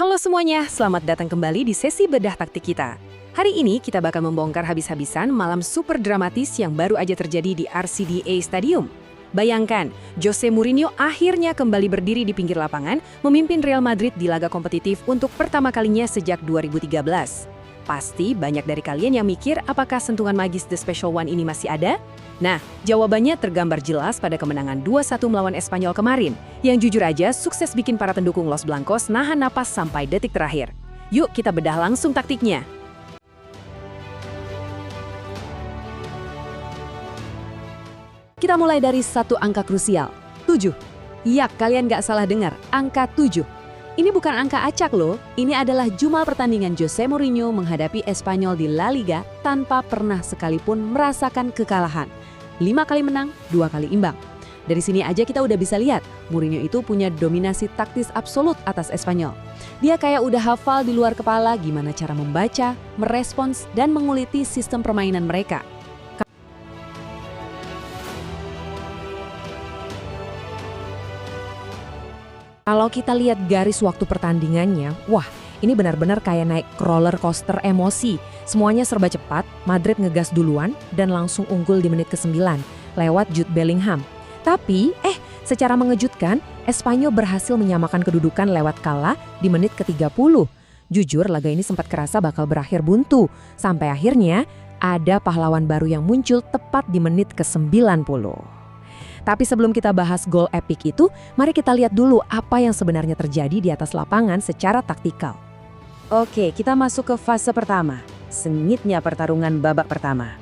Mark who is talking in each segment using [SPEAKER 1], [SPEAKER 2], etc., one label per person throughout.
[SPEAKER 1] Halo semuanya, selamat datang kembali di sesi bedah taktik kita. Hari ini kita bakal membongkar habis-habisan malam super dramatis yang baru aja terjadi di RCDA Stadium. Bayangkan, Jose Mourinho akhirnya kembali berdiri di pinggir lapangan, memimpin Real Madrid di laga kompetitif untuk pertama kalinya sejak 2013. Pasti banyak dari kalian yang mikir apakah sentuhan magis The Special One ini masih ada? Nah, jawabannya tergambar jelas pada kemenangan 2-1 melawan Espanyol kemarin, yang jujur aja sukses bikin para pendukung Los Blancos nahan napas sampai detik terakhir. Yuk kita bedah langsung taktiknya. Kita mulai dari satu angka krusial, 7. Ya, kalian nggak salah dengar, angka 7. Ini bukan angka acak loh, ini adalah jumlah pertandingan Jose Mourinho menghadapi Espanyol di La Liga tanpa pernah sekalipun merasakan kekalahan. 5 kali menang, 2 kali imbang. Dari sini aja kita udah bisa lihat, Mourinho itu punya dominasi taktis absolut atas Espanyol. Dia kayak udah hafal di luar kepala gimana cara membaca, merespons, dan menguliti sistem permainan mereka. Kalau kita lihat garis waktu pertandingannya, wah, ini benar-benar kayak naik roller coaster emosi. Semuanya serba cepat, Madrid ngegas duluan dan langsung unggul di menit ke-9 lewat Jude Bellingham. Tapi, secara mengejutkan, Espanyol berhasil menyamakan kedudukan lewat kalah di menit ke-30. Jujur, laga ini sempat kerasa bakal berakhir buntu. Sampai akhirnya, ada pahlawan baru yang muncul tepat di menit ke-90. Tapi sebelum kita bahas gol epik itu, mari kita lihat dulu apa yang sebenarnya terjadi di atas lapangan secara taktikal. Oke, kita masuk ke fase pertama, sengitnya pertarungan babak pertama.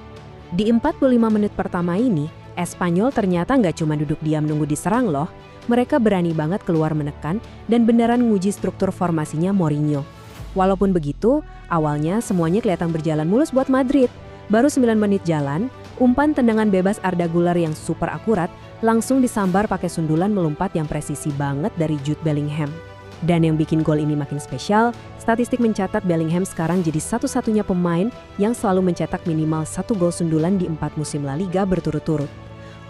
[SPEAKER 1] Di 45 menit pertama ini, Espanyol ternyata nggak cuma duduk diam nunggu diserang loh, mereka berani banget keluar menekan dan beneran nguji struktur formasinya Mourinho. Walaupun begitu, awalnya semuanya kelihatan berjalan mulus buat Madrid. Baru 9 menit jalan, umpan tendangan bebas Arda Güler yang super akurat langsung disambar pakai sundulan melompat yang presisi banget dari Jude Bellingham. Dan yang bikin gol ini makin spesial, statistik mencatat Bellingham sekarang jadi satu-satunya pemain yang selalu mencetak minimal 1 gol sundulan di 4 musim La Liga berturut-turut.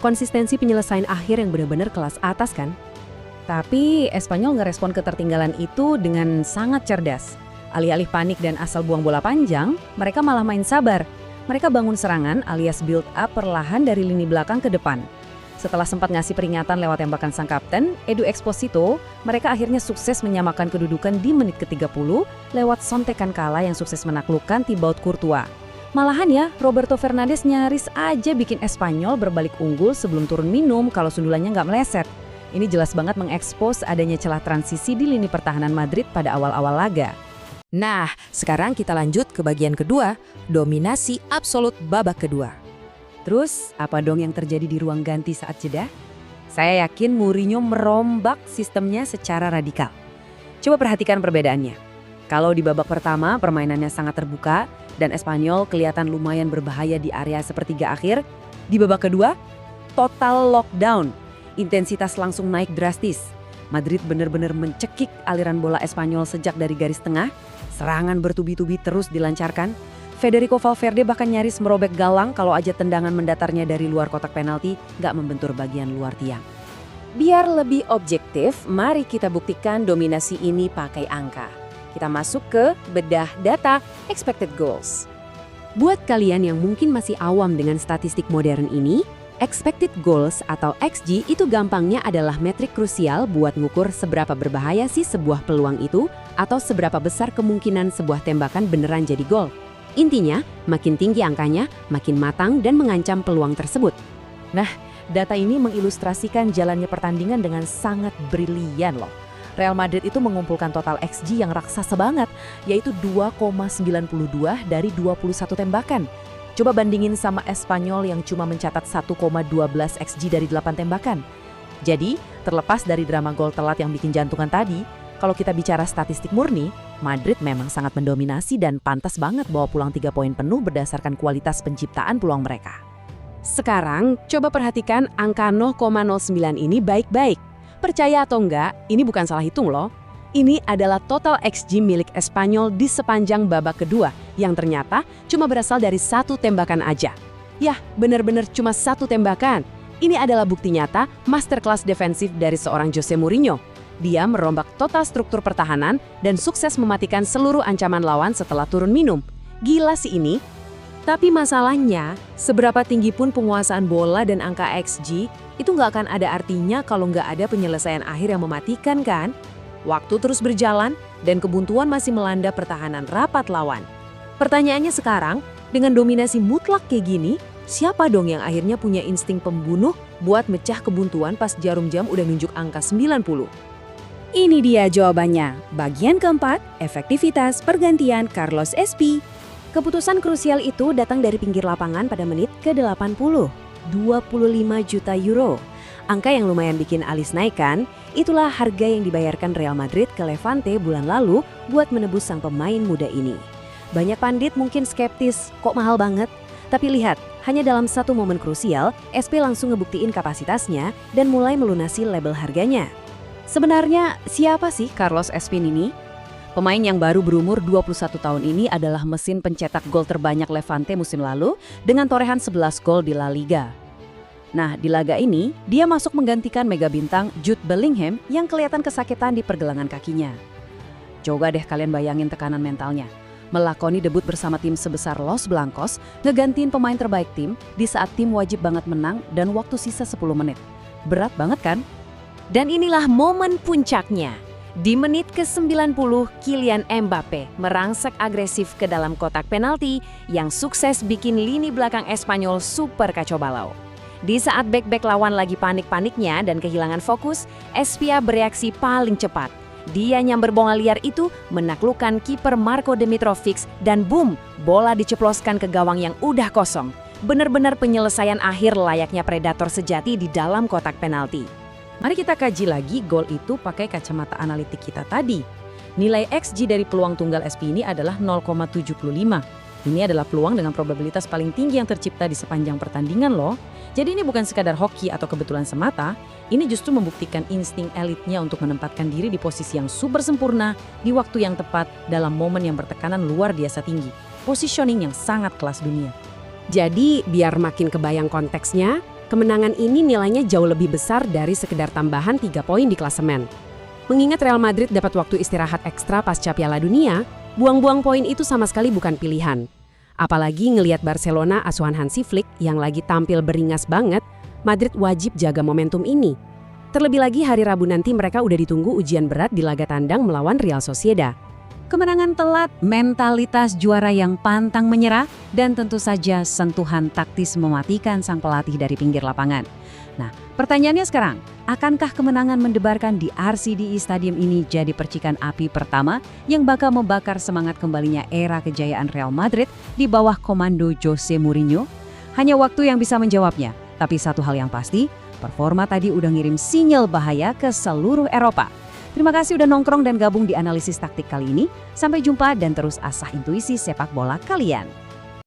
[SPEAKER 1] Konsistensi penyelesaian akhir yang benar-benar kelas atas kan? Tapi Espanyol ngerespon ketertinggalan itu dengan sangat cerdas. Alih-alih panik dan asal buang bola panjang, mereka malah main sabar. Mereka bangun serangan alias build up perlahan dari lini belakang ke depan. Setelah sempat ngasih peringatan lewat tembakan sang kapten, Edu Exposito, mereka akhirnya sukses menyamakan kedudukan di menit ke-30 lewat sontekan kalah yang sukses menaklukkan Thibaut Courtois. Malahan ya, Roberto Fernandes nyaris aja bikin Espanyol berbalik unggul sebelum turun minum kalau sundulannya nggak meleset. Ini jelas banget mengekspos adanya celah transisi di lini pertahanan Madrid pada awal-awal laga. Nah, sekarang kita lanjut ke bagian kedua, dominasi absolut babak kedua. Terus, apa dong yang terjadi di ruang ganti saat jeda? Saya yakin Mourinho merombak sistemnya secara radikal. Coba perhatikan perbedaannya. Kalau di babak pertama, permainannya sangat terbuka dan Espanyol kelihatan lumayan berbahaya di area sepertiga akhir. Di babak kedua, total lockdown. Intensitas langsung naik drastis. Madrid benar-benar mencekik aliran bola Espanyol sejak dari garis tengah. Serangan bertubi-tubi terus dilancarkan. Federico Valverde bahkan nyaris merobek gawang kalau aja tendangan mendatarnya dari luar kotak penalti nggak membentur bagian luar tiang. Biar lebih objektif, mari kita buktikan dominasi ini pakai angka. Kita masuk ke bedah data expected goals. Buat kalian yang mungkin masih awam dengan statistik modern ini, expected goals atau XG itu gampangnya adalah metrik krusial buat ngukur seberapa berbahaya sih sebuah peluang itu atau seberapa besar kemungkinan sebuah tembakan beneran jadi gol. Intinya, makin tinggi angkanya, makin matang dan mengancam peluang tersebut. Nah, data ini mengilustrasikan jalannya pertandingan dengan sangat brilian loh. Real Madrid itu mengumpulkan total XG yang raksasa banget, yaitu 2,92 dari 21 tembakan. Coba bandingin sama Espanyol yang cuma mencatat 1,12 XG dari 8 tembakan. Jadi, terlepas dari drama gol telat yang bikin jantungan tadi, kalau kita bicara statistik murni, Madrid memang sangat mendominasi dan pantas banget bawa pulang 3 poin penuh berdasarkan kualitas penciptaan peluang mereka. Sekarang, coba perhatikan angka 0,09 ini baik-baik. Percaya atau enggak, ini bukan salah hitung loh. Ini adalah total XG milik Espanyol di sepanjang babak kedua, yang ternyata cuma berasal dari 1 tembakan aja. Yah, benar-benar cuma 1 tembakan. Ini adalah bukti nyata masterclass defensif dari seorang Jose Mourinho.
[SPEAKER 2] Dia merombak total struktur pertahanan dan sukses mematikan seluruh ancaman lawan setelah turun minum. Gila sih ini.
[SPEAKER 1] Tapi masalahnya, seberapa tinggi pun penguasaan bola dan angka XG, itu nggak akan ada artinya kalau nggak ada penyelesaian akhir yang mematikan kan? Waktu terus berjalan, dan kebuntuan masih melanda pertahanan rapat lawan. Pertanyaannya sekarang, dengan dominasi mutlak kayak gini, siapa dong yang akhirnya punya insting pembunuh buat mecah kebuntuan pas Jarum Jam udah nunjuk angka 90?
[SPEAKER 2] Ini dia jawabannya. Bagian keempat, efektivitas pergantian Carlos SP. Keputusan krusial itu datang dari pinggir lapangan pada menit ke-80. 25 juta euro. Angka yang lumayan bikin alis naik kan? Itulah harga yang dibayarkan Real Madrid ke Levante bulan lalu buat menebus sang pemain muda ini. Banyak pandit mungkin skeptis, kok mahal banget? Tapi lihat, hanya dalam satu momen krusial, SP langsung ngebuktiin kapasitasnya dan mulai melunasi label harganya. Sebenarnya siapa sih Carlos Espin ini? Pemain yang baru berumur 21 tahun ini adalah mesin pencetak gol terbanyak Levante musim lalu dengan torehan 11 gol di La Liga. Nah, di laga ini, dia masuk menggantikan mega bintang Jude Bellingham yang kelihatan kesakitan di pergelangan kakinya. Coba deh kalian bayangin tekanan mentalnya. Melakoni debut bersama tim sebesar Los Blancos, ngegantiin pemain terbaik tim di saat tim wajib banget menang dan waktu sisa 10 menit. Berat banget kan?
[SPEAKER 1] Dan inilah momen puncaknya. Di menit ke-90, Kylian Mbappe merangsek agresif ke dalam kotak penalti yang sukses bikin lini belakang Espanyol super kacau balau. Di saat bek-bek lawan lagi panik-paniknya dan kehilangan fokus, Espia bereaksi paling cepat. Dia nyamber bola liar itu menaklukkan kiper Marko Dimitrovic dan boom, bola diceploskan ke gawang yang udah kosong. Bener-bener penyelesaian akhir layaknya predator sejati di dalam kotak penalti. Mari kita kaji lagi gol itu pakai kacamata analitik kita tadi. Nilai XG dari peluang tunggal SP ini adalah 0,75. Ini adalah peluang dengan probabilitas paling tinggi yang tercipta di sepanjang pertandingan loh. Jadi ini bukan sekadar hoki atau kebetulan semata, ini justru membuktikan insting elitnya untuk menempatkan diri di posisi yang super sempurna di waktu yang tepat dalam momen yang bertekanan luar biasa tinggi. Positioning yang sangat kelas dunia. Jadi biar makin kebayang konteksnya, kemenangan ini nilainya jauh lebih besar dari sekedar tambahan 3 poin di klasemen. Mengingat Real Madrid dapat waktu istirahat ekstra pasca Piala Dunia, buang-buang poin itu sama sekali bukan pilihan. Apalagi ngelihat Barcelona asuhan Hansi Flick yang lagi tampil beringas banget, Madrid wajib jaga momentum ini. Terlebih lagi hari Rabu nanti mereka udah ditunggu ujian berat di laga tandang melawan Real Sociedad. Kemenangan telat, mentalitas juara yang pantang menyerah, dan tentu saja sentuhan taktis mematikan sang pelatih dari pinggir lapangan. Nah, pertanyaannya sekarang, akankah kemenangan mendebarkan di RCDI Stadium ini jadi percikan api pertama yang bakal membakar semangat kembalinya era kejayaan Real Madrid di bawah komando Jose Mourinho? Hanya waktu yang bisa menjawabnya, tapi satu hal yang pasti, performa tadi udah ngirim sinyal bahaya ke seluruh Eropa. Terima kasih udah nongkrong dan gabung di analisis taktik kali ini. Sampai jumpa dan terus asah intuisi sepak bola kalian.